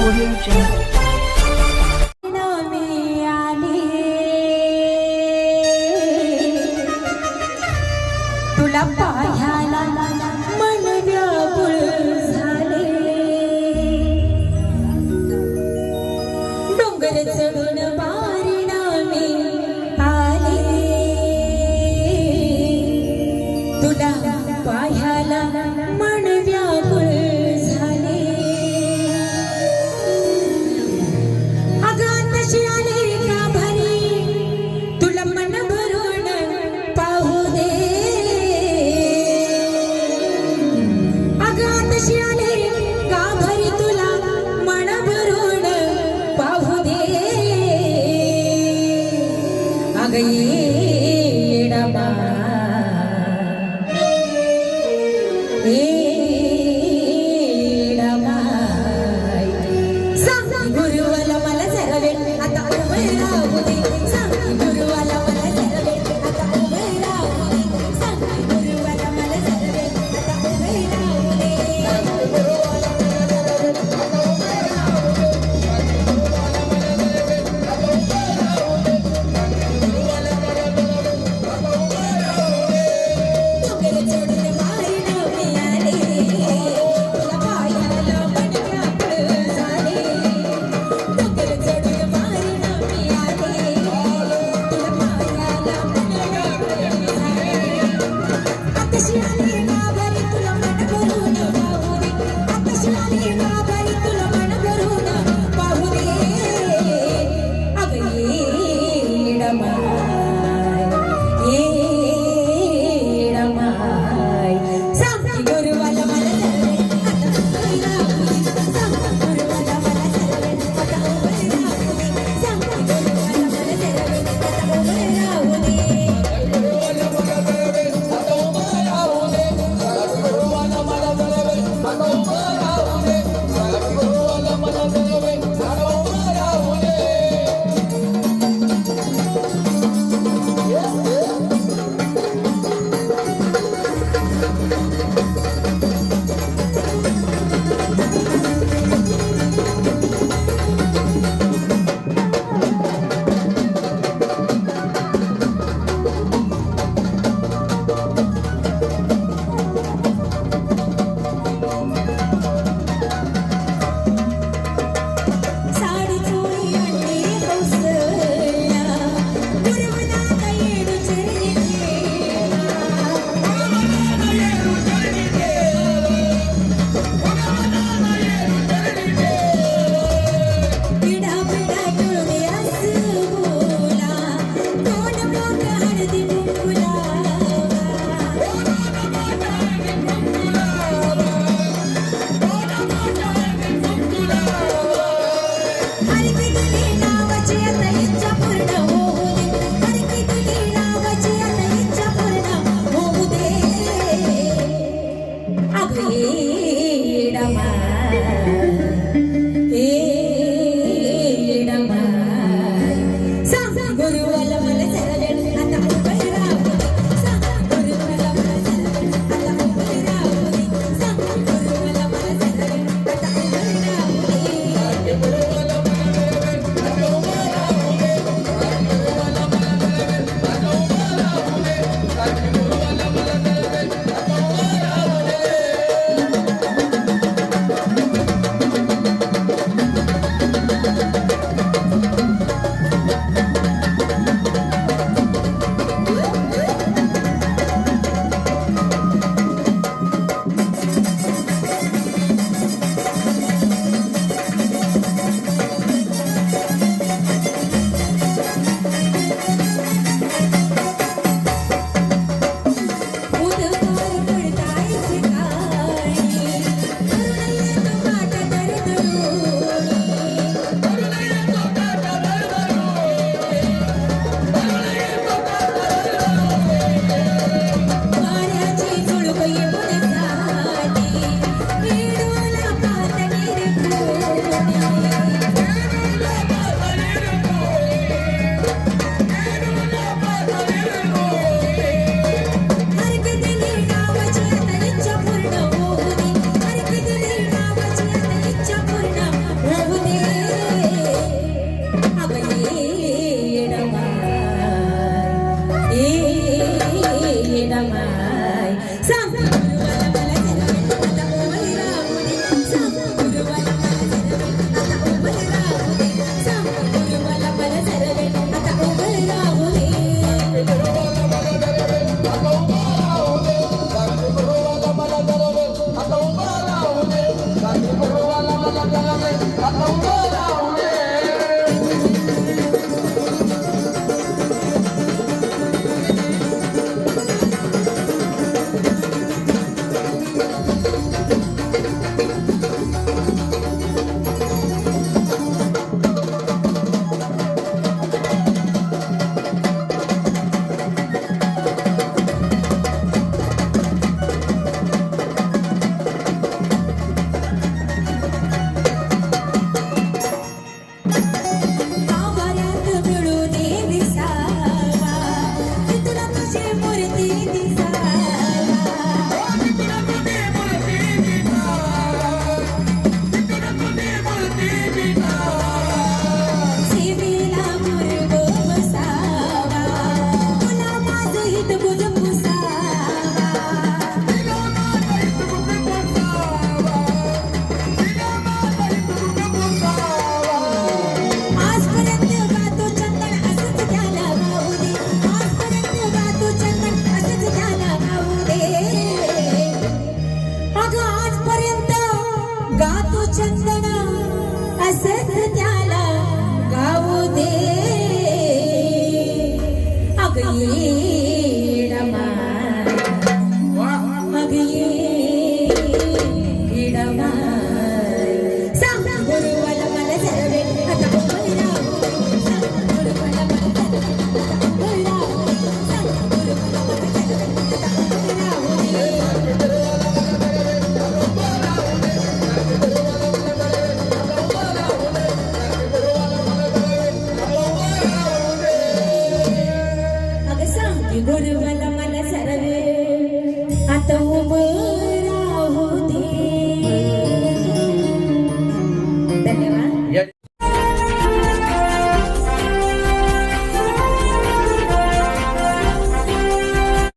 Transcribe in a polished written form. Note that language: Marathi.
Audio Jungle. तुला पाहायला मन व्याकुळ झाले, डोंगर चढून पारिणामी आले, तुला पाहायला मन व्याकुळ झाले. अगं तशी आले का भरी तुला मन भरून पाहू दे. अगं तशी आले का भरी तुला मन भरून पाहू दे. अगं येडा गुरुवाला मला जरा वेळ आता उभं राहू दे. सांग गुरुवाला मला जरा वेळ आता उभं राहू दे. सांग गुरुवाला मला जरा वेळ आता उभं राहू दे. डोंगर चढून पारिणामी आले, तुला पाहायला मन व्याकुळ झाले. डोंगर चढून पारिणामी आले, तुला पाहायला मन व्याकुळ झाले. आताशी आली का भरी तुला मन भरून पाहू दे. आताशी आली का भरी तुला मन भरून पाहू दे. अगं येडा माय सांग गुरुवाला मला जरा आता उभं राहू दे. सांग गुरुवाला मला जरा आता उभं राहू दे. सांग गुरुवाला मला जरा आता उभं राहू दे. साडी चोळी अंडी हौसल्या, गुरुवनाला येडू चरणी पिढा पिढा टोळी असं बोला, दोन बोट हळदी कुंकू लावा. हरी किती नावाची आता इच्छा पूर्ण होऊ दे. हरी किती नावाची आता इच्छा पूर्ण होऊ दे. अगं येडा माय सांग गुरुवाला मला जरा वेळ आता उभं राहू दे. सांग गुरुवाला मला जरा वेळ आता उभं राहू दे. सांग गुरुवाला मला जरा वेळ आता उभं राहू दे. छंद